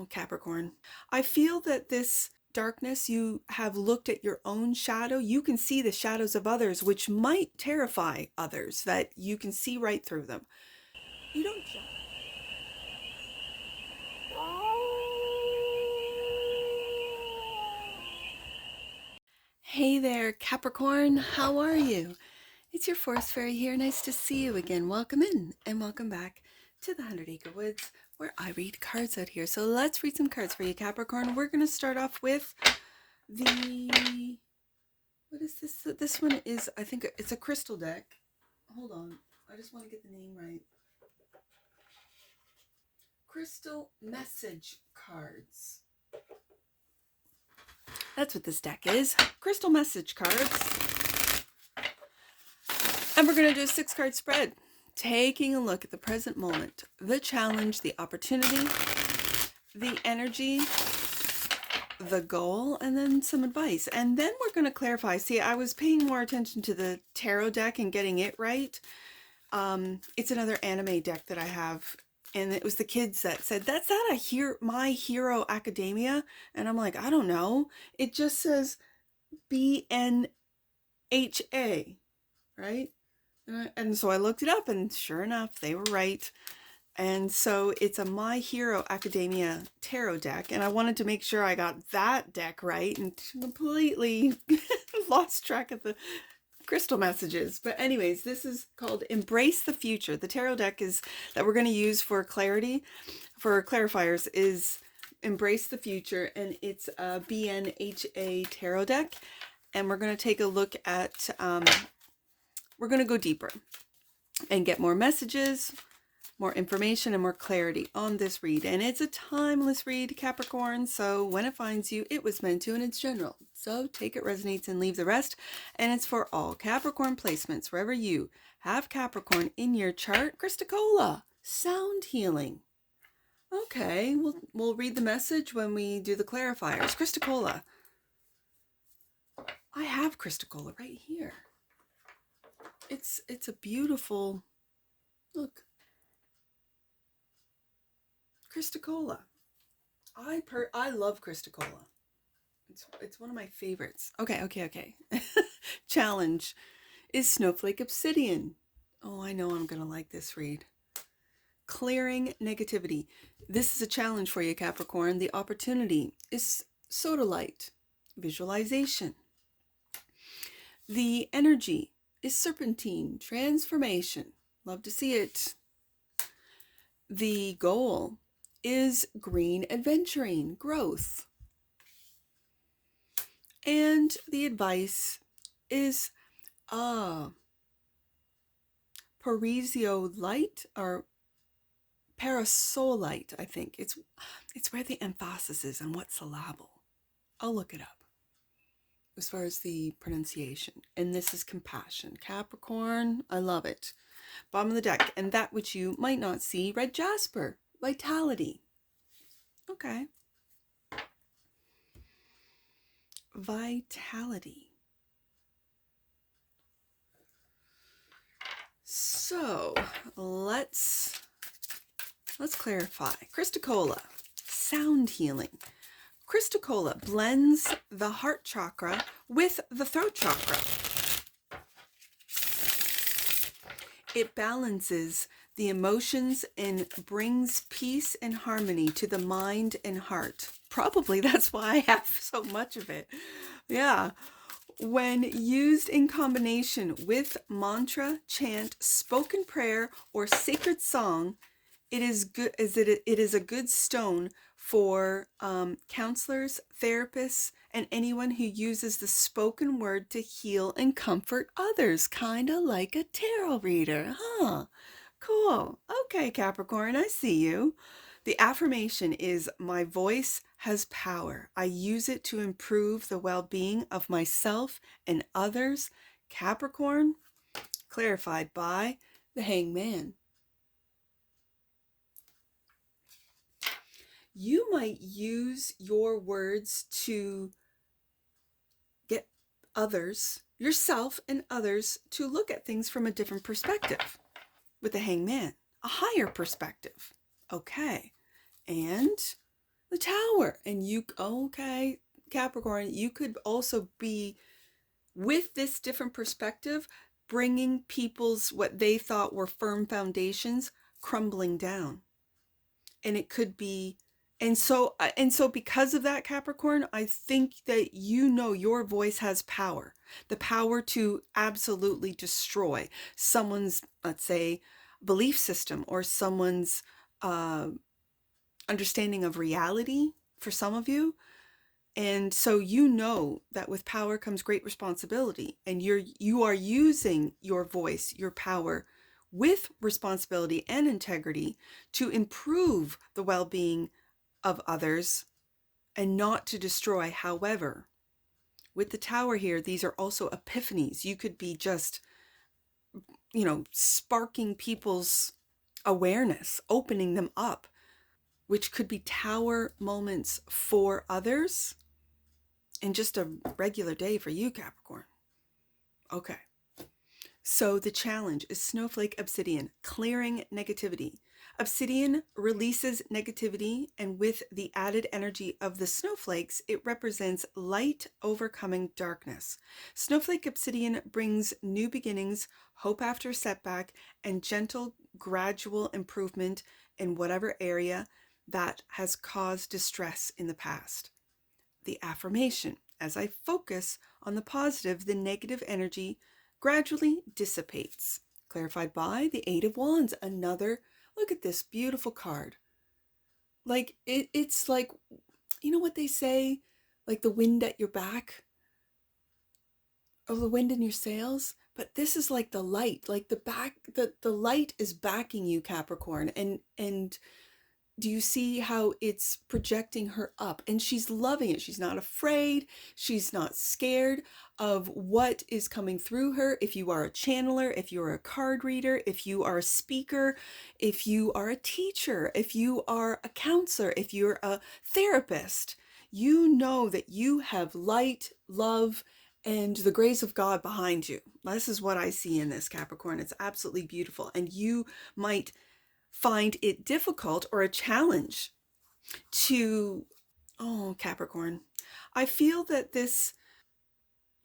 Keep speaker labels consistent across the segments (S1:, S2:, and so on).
S1: Oh, Capricorn. I feel that this darkness, you have looked at your own shadow. You can see the shadows of others, which might terrify others, that you can see right through them. You don't judge. Hey there, Capricorn. How are you? It's your forest fairy here. Nice to see you again. Welcome in and welcome back to the 100 Acre Woods, where I read cards out here. So let's read some cards for you, Capricorn. We're going to start off with the... What is this? This one is, I think it's a crystal deck. Hold on. I just want to get the name right. Crystal Message Cards. That's what this deck is. Crystal Message Cards. And we're going to do a 6-card spread. Taking a look at the present moment, the challenge, the opportunity, the energy, the goal, and then some advice. And then we're going to clarify. See, I was paying more attention to the tarot deck and getting it right. It's another anime deck that I have, and it was the kids that said, that's not My Hero Academia. And I'm like, I don't know. It just says BNHA, right? And so I looked it up, and sure enough, they were right. And so it's a My Hero Academia tarot deck, and I wanted to make sure I got that deck right, and completely lost track of the crystal messages. But anyways, this is called Embrace the Future. The tarot deck is that we're going to use for clarity, for clarifiers, is Embrace the Future, and it's a BNHA tarot deck. And we're going to take a look at, we're going to go deeper and get more messages, more information, and more clarity on this read. And it's a timeless read, Capricorn, so when it finds you, it was meant to, and it's general. So take it resonates and leave the rest. And it's for all Capricorn placements, wherever you have Capricorn in your chart. Krystle.Channel, sound healing. Okay, we'll read the message when we do the clarifiers. Krystle.Channel. I have Krystle.Channel right here. It's a beautiful, look. Krystle.Channel. I love Krystle.Channel. It's one of my favorites. Okay. Challenge is Snowflake Obsidian. Oh, I know I'm gonna like this read. Clearing negativity. This is a challenge for you, Capricorn. The opportunity is sodalite. Visualization. The energy is serpentine. Transformation. Love to see it. The goal is green adventuring, growth. And the advice is Parisiolite or Parasolite, I think. It's where the emphasis is on what syllable. I'll look it up as far as the pronunciation. And this is compassion. Capricorn, I love it. Bottom of the deck, and that which you might not see, red jasper, vitality. Okay. Vitality. So let's clarify. Krystle.Channel, sound healing. Krystle.Channel blends the heart chakra with the throat chakra. It balances the emotions and brings peace and harmony to the mind and heart. Probably that's why I have so much of it. Yeah. When used in combination with mantra, chant, spoken prayer, or sacred song, it is a good stone for counselors, therapists, and anyone who uses the spoken word to heal and comfort others, kind of like a tarot reader, huh? Cool. Okay, Capricorn, I see you. The affirmation is, my voice has power. I use it to improve the well-being of myself and others. Capricorn, clarified by the Hangman. You might use your words to get others, yourself and others, to look at things from a different perspective with the Hangman, a higher perspective. Okay. And The Tower. And you, okay, Capricorn, you could also be, with this different perspective, bringing people's what they thought were firm foundations crumbling down. And it could be, and so because of that, Capricorn, I think that you know your voice has power, the power to absolutely destroy someone's, let's say, belief system, or someone's uh, understanding of reality, for some of you. And so you know that with power comes great responsibility, and you are using your voice, your power, with responsibility and integrity to improve the well-being of others and not to destroy. However, with the Tower here, these are also epiphanies. You could be just, sparking people's awareness, opening them up, which could be Tower moments for others and just a regular day for you, Capricorn. Okay. So the challenge is Snowflake Obsidian, clearing negativity. Obsidian releases negativity, and with the added energy of the snowflakes, it represents light overcoming darkness. Snowflake Obsidian brings new beginnings, hope after setback, and gentle, gradual improvement in whatever area that has caused distress in the past. The affirmation: as I focus on the positive, the negative energy gradually dissipates. Clarified by the Eight of Wands. Another, look at this beautiful card. Like it's like, you know what they say, like the wind at your back, or the wind in your sails. But this is like the light, like the light is backing you, Capricorn. And do you see how it's projecting her up? And she's loving it. She's not afraid. She's not scared of what is coming through her. If you are a channeler, if you're a card reader, if you are a speaker, if you are a teacher, if you are a counselor, if you're a therapist, you know that you have light, love, and the grace of God behind you. This is what I see in this, Capricorn. It's absolutely beautiful. And you might find it difficult or a challenge to, oh, Capricorn, I feel that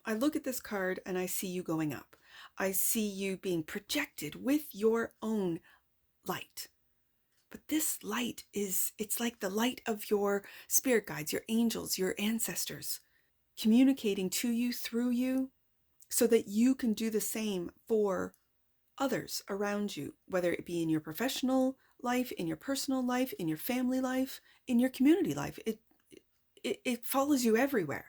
S1: I look at this card and I see you going up. I see you being projected with your own light. But this light it's like the light of your spirit guides, your angels, your ancestors, communicating to you through you so that you can do the same for others around you, whether it be in your professional life, in your personal life, in your family life, in your community life. It follows you everywhere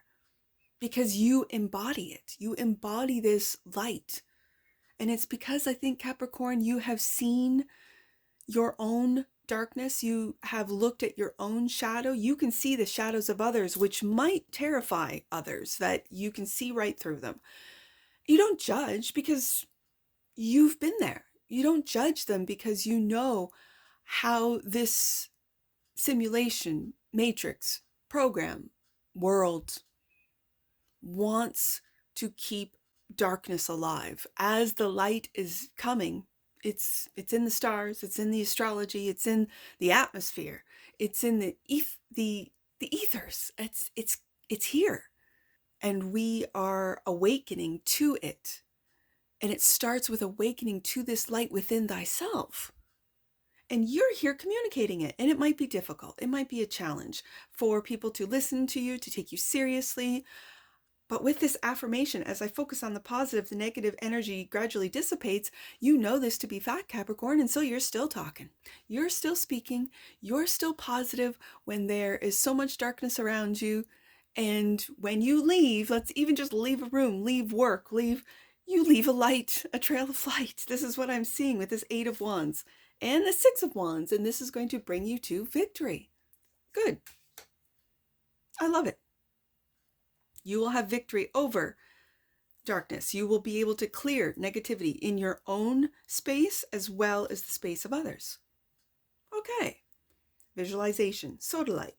S1: because you embody it. You embody this light. And it's because I think, Capricorn, you have seen your own darkness. You have looked at your own shadow. You can see the shadows of others, which might terrify others, that you can see right through them. You don't judge because you've been there. You don't judge them because you know how this simulation, matrix, program, world wants to keep darkness alive. As the light is coming, it's in the stars, it's in the astrology, it's in the atmosphere, it's in the ethers. It's here. And we are awakening to it. And it starts with awakening to this light within thyself. And you're here communicating it. And it might be difficult. It might be a challenge for people to listen to you, to take you seriously. But with this affirmation, as I focus on the positive, the negative energy gradually dissipates. You know this to be fact, Capricorn. And so you're still talking. You're still speaking. You're still positive when there is so much darkness around you. And when you leave, let's even just leave a room, leave work, you leave a light, a trail of light. This is what I'm seeing with this Eight of Wands and the Six of Wands. And this is going to bring you to victory. Good. I love it. You will have victory over darkness. You will be able to clear negativity in your own space as well as the space of others. Okay. Visualization, soda light.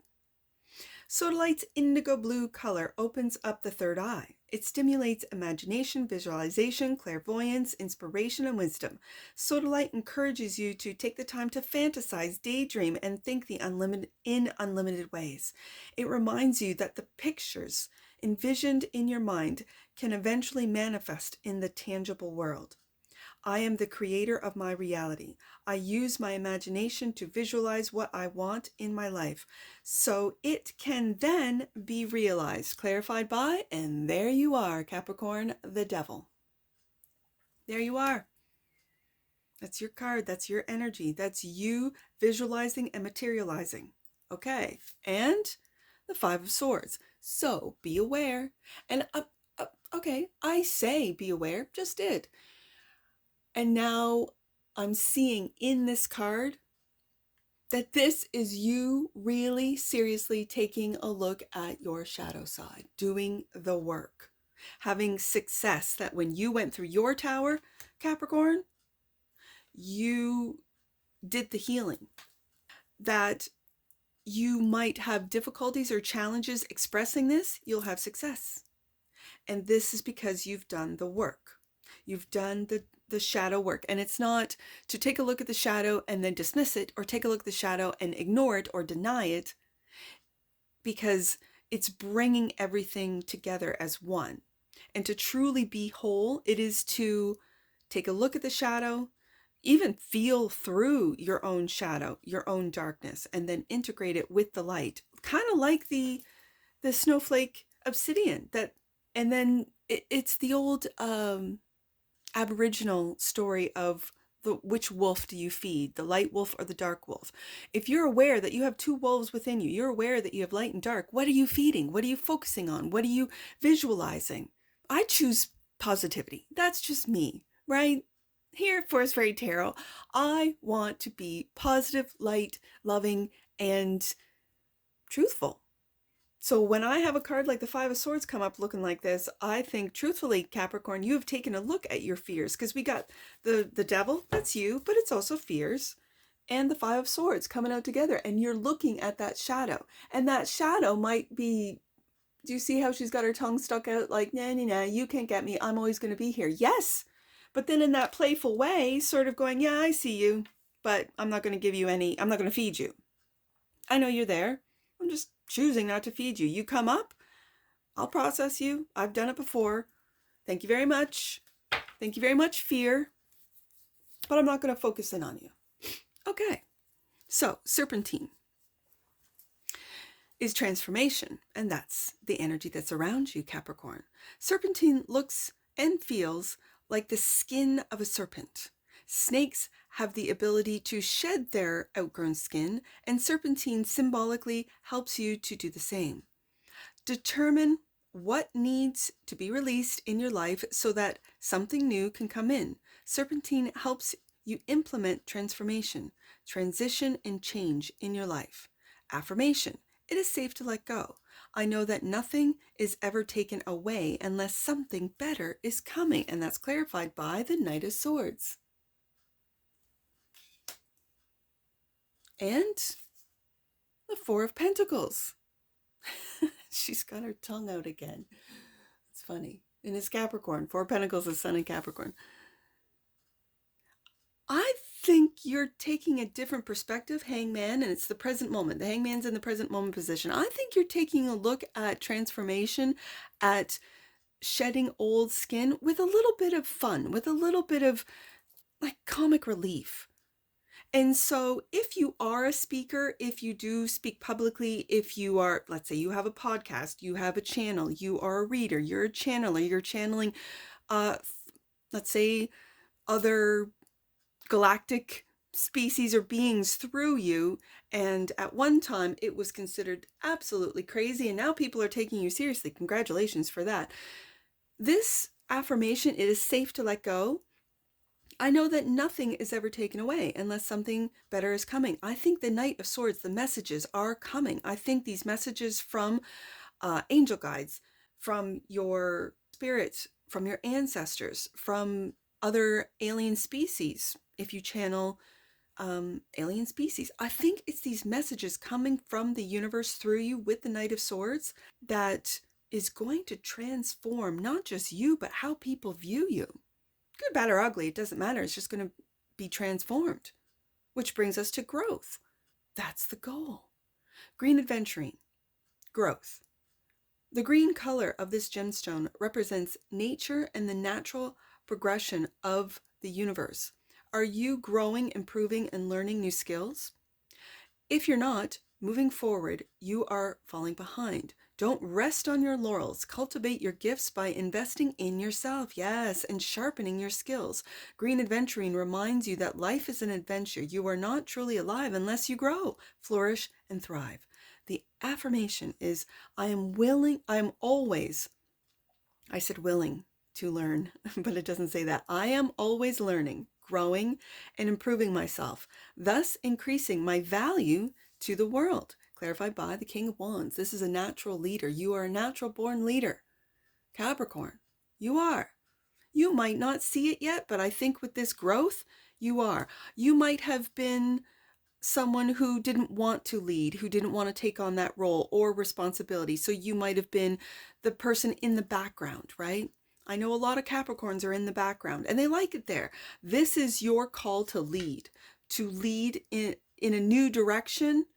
S1: Sodalite's indigo blue color opens up the third eye. It stimulates imagination, visualization, clairvoyance, inspiration, and wisdom. Sodalite encourages you to take the time to fantasize, daydream, and think in unlimited ways. It reminds you that the pictures envisioned in your mind can eventually manifest in the tangible world. I am the creator of my reality. I use my imagination to visualize what I want in my life, so it can then be realized. Clarified by, and there you are, Capricorn, the devil. There you are. That's your card. That's your energy. That's you visualizing and materializing. Okay. And the Five of Swords. So be aware. And okay, I say be aware, just did. And now I'm seeing in this card that this is you really seriously taking a look at your shadow side, doing the work, having success, that when you went through your tower, Capricorn, you did the healing, that you might have difficulties or challenges expressing this, you'll have success. And this is because you've done the work. You've done the shadow work. And it's not to take a look at the shadow and then dismiss it, or take a look at the shadow and ignore it or deny it, because it's bringing everything together as one. And to truly be whole, it is to take a look at the shadow, even feel through your own shadow, your own darkness, and then integrate it with the light. Kind of like the snowflake obsidian, that, and then it's the old Aboriginal story of which wolf do you feed, the light wolf or the dark wolf? If you're aware that you have two wolves within you, you're aware that you have light and dark, what are you feeding? What are you focusing on? What are you visualizing? I choose positivity. That's just me, right? Here at Forest Fairy Tarot, I want to be positive, light, loving, and truthful. So when I have a card like the Five of Swords come up looking like this, I think, truthfully, Capricorn, you have taken a look at your fears, because we got the devil, that's you, but it's also fears, and the Five of Swords coming out together, and you're looking at that shadow. And that shadow might be, do you see how she's got her tongue stuck out like, nah, nah, nah, you can't get me, I'm always going to be here. Yes, but then in that playful way, sort of going, yeah, I see you, but I'm not going to give you any, I'm not going to feed you. I know you're there. I'm just choosing not to feed you. You come up, I'll process you. I've done it before. Thank you very much. Thank you very much, fear. But I'm not going to focus in on you. Okay. So, serpentine is transformation, and that's the energy that's around you, Capricorn. Serpentine looks and feels like the skin of a serpent. Snakes have the ability to shed their outgrown skin, and serpentine symbolically helps you to do the same. Determine what needs to be released in your life so that something new can come in. Serpentine helps you implement transformation, transition, and change in your life. Affirmation: it is safe to let go. I know that nothing is ever taken away unless something better is coming. And that's clarified by the Knight of Swords. And the Four of Pentacles. She's got her tongue out again. It's funny. And it's Capricorn. Four of Pentacles is Sun in Capricorn. I think you're taking a different perspective, Hangman, and it's the present moment. The Hangman's in the present moment position. I think you're taking a look at transformation, at shedding old skin with a little bit of fun, with a little bit of like comic relief. And so if you are a speaker, if you do speak publicly, if you are, let's say you have a podcast, you have a channel, you are a reader, you're a channeler, you're channeling, let's say other galactic species or beings through you, and at one time it was considered absolutely crazy, and now people are taking you seriously. Congratulations for that. This affirmation, it is safe to let go. I know that nothing is ever taken away unless something better is coming. I think the Knight of Swords, the messages are coming. I think these messages from angel guides, from your spirits, from your ancestors, from other alien species, if you channel alien species. I think it's these messages coming from the universe through you with the Knight of Swords that is going to transform not just you, but how people view you. Good, bad, or ugly, it doesn't matter. It's just going to be transformed, which brings us to growth. That's the goal. Green adventuring, growth. The green color of this gemstone represents nature and the natural progression of the universe. Are you growing, improving, and learning new skills? If you're not, moving forward, you are falling behind. Don't rest on your laurels. Cultivate your gifts by investing in yourself, yes, and sharpening your skills. Green adventuring reminds you that life is an adventure. You are not truly alive unless you grow, flourish, and thrive. The affirmation is, I am always, I said willing to learn, but it doesn't say that. I am always learning, growing, and improving myself, thus increasing my value to the world. Clarified by the King of Wands. This is a natural leader. You are a natural born leader. Capricorn, you are. You might not see it yet, but I think with this growth, you are. You might have been someone who didn't want to lead, who didn't want to take on that role or responsibility. So you might have been the person in the background, right? I know a lot of Capricorns are in the background and they like it there. This is your call to lead in a new direction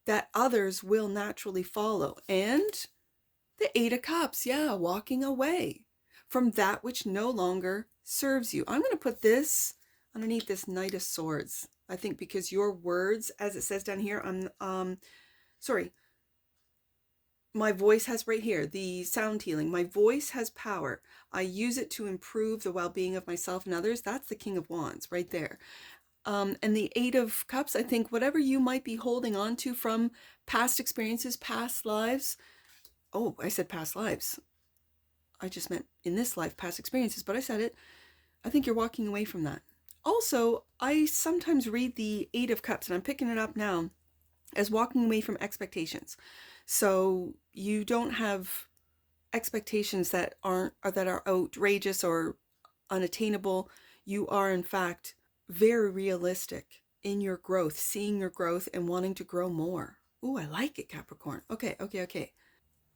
S1: that others will naturally follow. And the Eight of Cups, yeah, walking away from that which no longer serves you. I'm going to put this underneath this Knight of Swords. I think because your words, as it says down here, my voice has right here, the sound healing. My voice has power. I use it to improve the well-being of myself and others. That's the King of Wands right there. And the Eight of Cups, I think whatever you might be holding on to from past experiences, past lives. Oh, I said past lives. I just meant in this life, past experiences, but I said it. I think you're walking away from that. Also, I sometimes read the Eight of Cups, and I'm picking it up now, as walking away from expectations. So you don't have expectations that are outrageous or unattainable. You are, in fact, very realistic in your growth, seeing your growth and wanting to grow more. Ooh, I like it, Capricorn. Okay.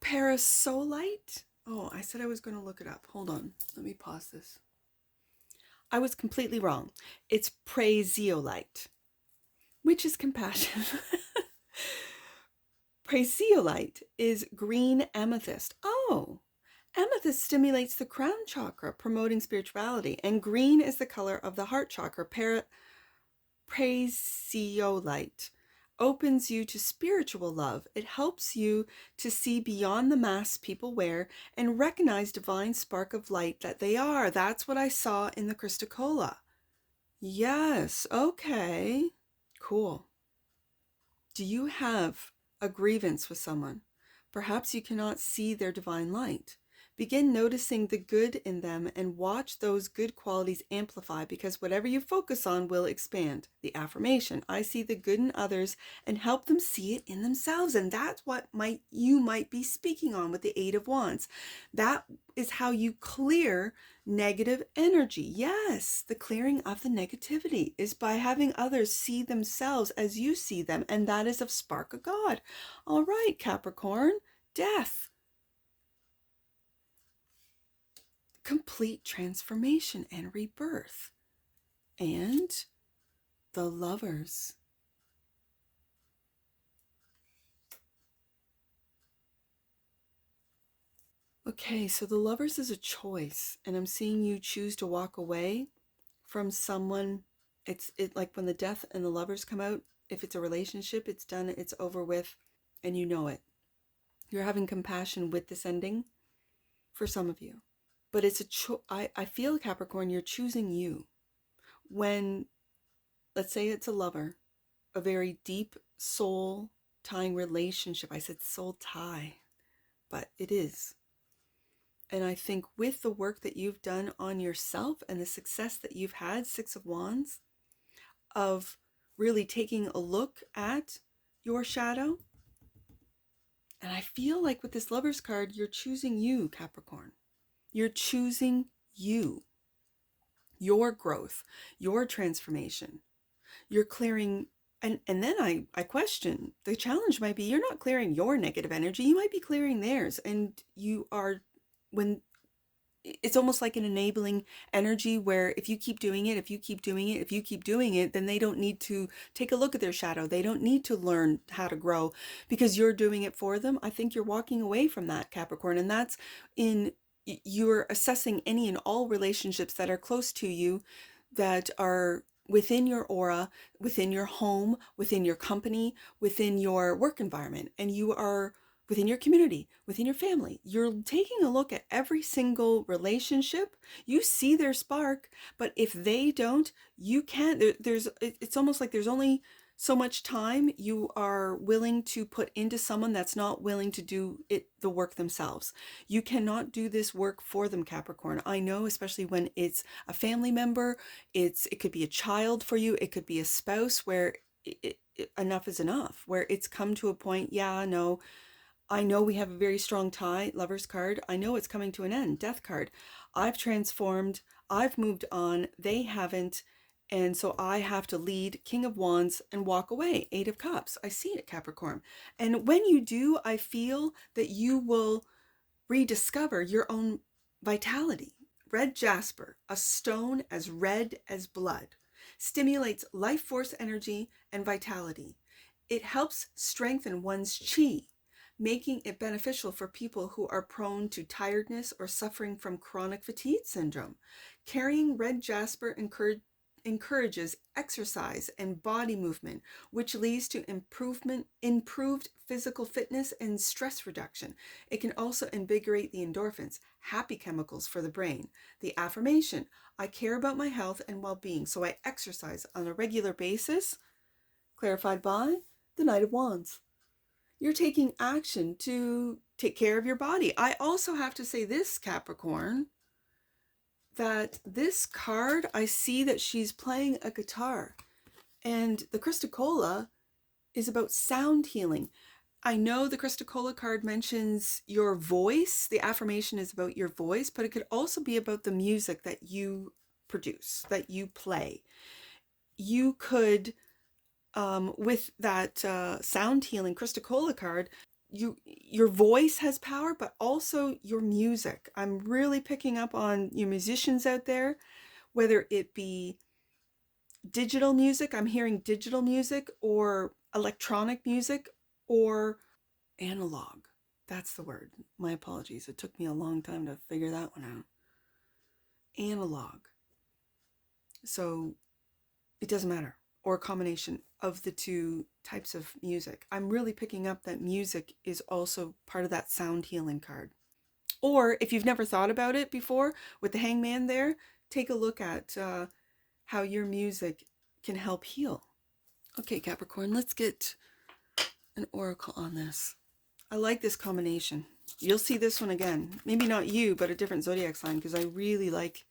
S1: Parasolite? Oh, I said I was going to look it up. Hold on. Let me pause this. I was completely wrong. It's praesiolite, which is compassion. Praesiolite is green amethyst. Oh, amethyst stimulates the crown chakra, promoting spirituality, and green is the color of the heart chakra. Praesiolite opens you to spiritual love. It helps you to see beyond the masks people wear and recognize divine spark of light that they are. That's what I saw in the Krystle. Yes, okay, cool. Do you have a grievance with someone? Perhaps you cannot see their divine light. Begin noticing the good in them and watch those good qualities amplify, because whatever you focus on will expand. The affirmation, I see the good in others and help them see it in themselves. And that's what you might be speaking on with the Eight of Wands. That is how you clear negative energy. Yes, the clearing of the negativity is by having others see themselves as you see them. And that is of spark of God. All right, Capricorn, death. Complete transformation and rebirth. And the Lovers. Okay, so the Lovers is a choice, and I'm seeing you choose to walk away from someone. It's like when the Death and the Lovers come out, if it's a relationship, it's done, it's over with, and you know it. You're having compassion with this ending for some of you. But it's I feel, Capricorn, you're choosing you. When, let's say it's a lover, a very deep soul tying relationship. I said soul tie, but it is. And I think with the work that you've done on yourself and the success that you've had, Six of Wands, of really taking a look at your shadow. And I feel like with this Lovers card, you're choosing you, Capricorn. You're choosing you, your growth, your transformation. you're clearing, and then I question, the challenge might be you're not clearing your negative energy, you might be clearing theirs. And you are, when it's almost like an enabling energy where if you keep doing it, if you keep doing it, if you keep doing it, then they don't need to take a look at their shadow. They don't need to learn how to grow because you're doing it for them. I think you're walking away from that, Capricorn. And that's in, you're assessing any and all relationships that are close to you, that are within your aura, within your home, within your company, within your work environment. And you are within your community, within your family. You're taking a look at every single relationship. You see their spark, but if they don't, you can't. It's almost like there's only so much time you are willing to put into someone that's not willing to do the work themselves. You cannot do this work for them, Capricorn. I know, especially when it's a family member, it could be a child for you, it could be a spouse, where enough is enough, where it's come to a point, yeah, no, I know we have a very strong tie, Lover's card. I know it's coming to an end, Death card. I've transformed, I've moved on, they haven't. And so I have to lead, King of Wands, and walk away, Eight of Cups. I see it, Capricorn. And when you do, I feel that you will rediscover your own vitality. Red jasper, a stone as red as blood, stimulates life force energy and vitality. It helps strengthen one's chi, making it beneficial for people who are prone to tiredness or suffering from chronic fatigue syndrome. Carrying red jasper encourages exercise and body movement, which leads to improved physical fitness and stress reduction. It can also invigorate the endorphins, happy chemicals for the brain. The affirmation: I care about my health and well-being, so I exercise on a regular basis. Clarified by the Knight of Wands. You're taking action to take care of your body. I also have to say this, Capricorn, that this card, I see that she's playing a guitar, and the Krystle is about sound healing. I know the Krystle card mentions your voice. The affirmation is about your voice, but it could also be about the music that you produce, that you play. You could, with that sound healing Krystle card, your voice has power, but also your music. I'm really picking up on you musicians out there, whether it be digital music, I'm hearing digital music, or electronic music, or analog. That's the word. My apologies. It took me a long time to figure that one out. Analog. So it doesn't matter. Or a combination of the two types of music. I'm really picking up that music is also part of that sound healing card. Or if you've never thought about it before, with the Hangman there, take a look at how your music can help heal. Okay, Capricorn, let's get an oracle on this. I like this combination. You'll see this one again. Maybe not you, but a different zodiac sign, because I really like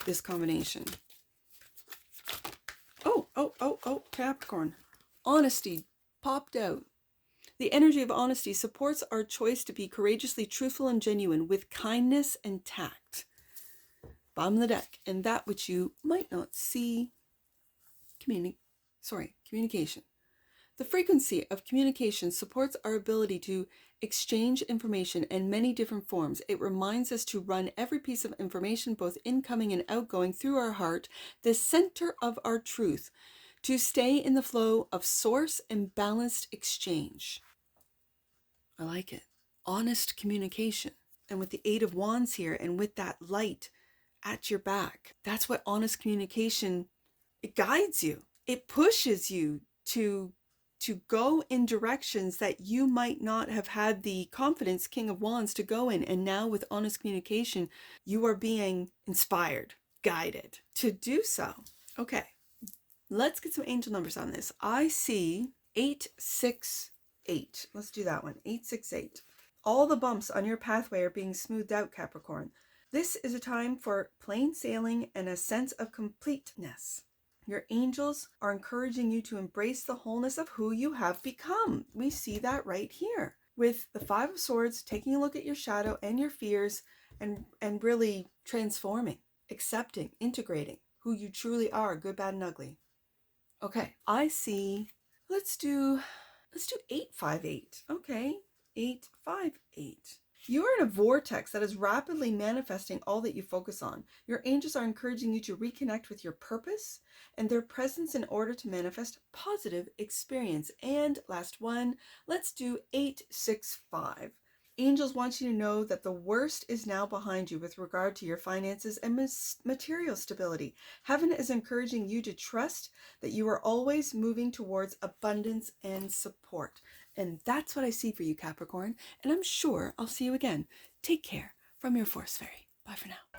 S1: this combination. Oh, Capricorn. Honesty popped out. The energy of honesty supports our choice to be courageously truthful and genuine with kindness and tact. Bottom of the deck. And that which you might not see. Communication. The frequency of communication supports our ability to exchange information in many different forms. It reminds us to run every piece of information, both incoming and outgoing, through our heart, the center of our truth, to stay in the flow of source and balanced exchange. I like it. Honest communication. And with the Eight of Wands here, and with that light at your back, that's what honest communication, it guides you. It pushes you to go in directions that you might not have had the confidence, King of Wands, to go in. And now with honest communication, you are being inspired, guided to do so. Okay, let's get some angel numbers on this. I see 868. Let's do that one. 868. All the bumps on your pathway are being smoothed out, Capricorn. This is a time for plain sailing and a sense of completeness. Your angels are encouraging you to embrace the wholeness of who you have become. We see that right here with the Five of Swords, taking a look at your shadow and your fears, and really transforming, accepting, integrating who you truly are, good, bad, and ugly. Okay, I see. Let's do 858. Okay, 858. You are in a vortex that is rapidly manifesting all that you focus on. Your angels are encouraging you to reconnect with your purpose and their presence in order to manifest positive experience. And last one, let's do 865. Angels want you to know that the worst is now behind you with regard to your finances and material stability. Heaven is encouraging you to trust that you are always moving towards abundance and support. And that's what I see for you, Capricorn. And I'm sure I'll see you again. Take care from your Force Fairy. Bye for now.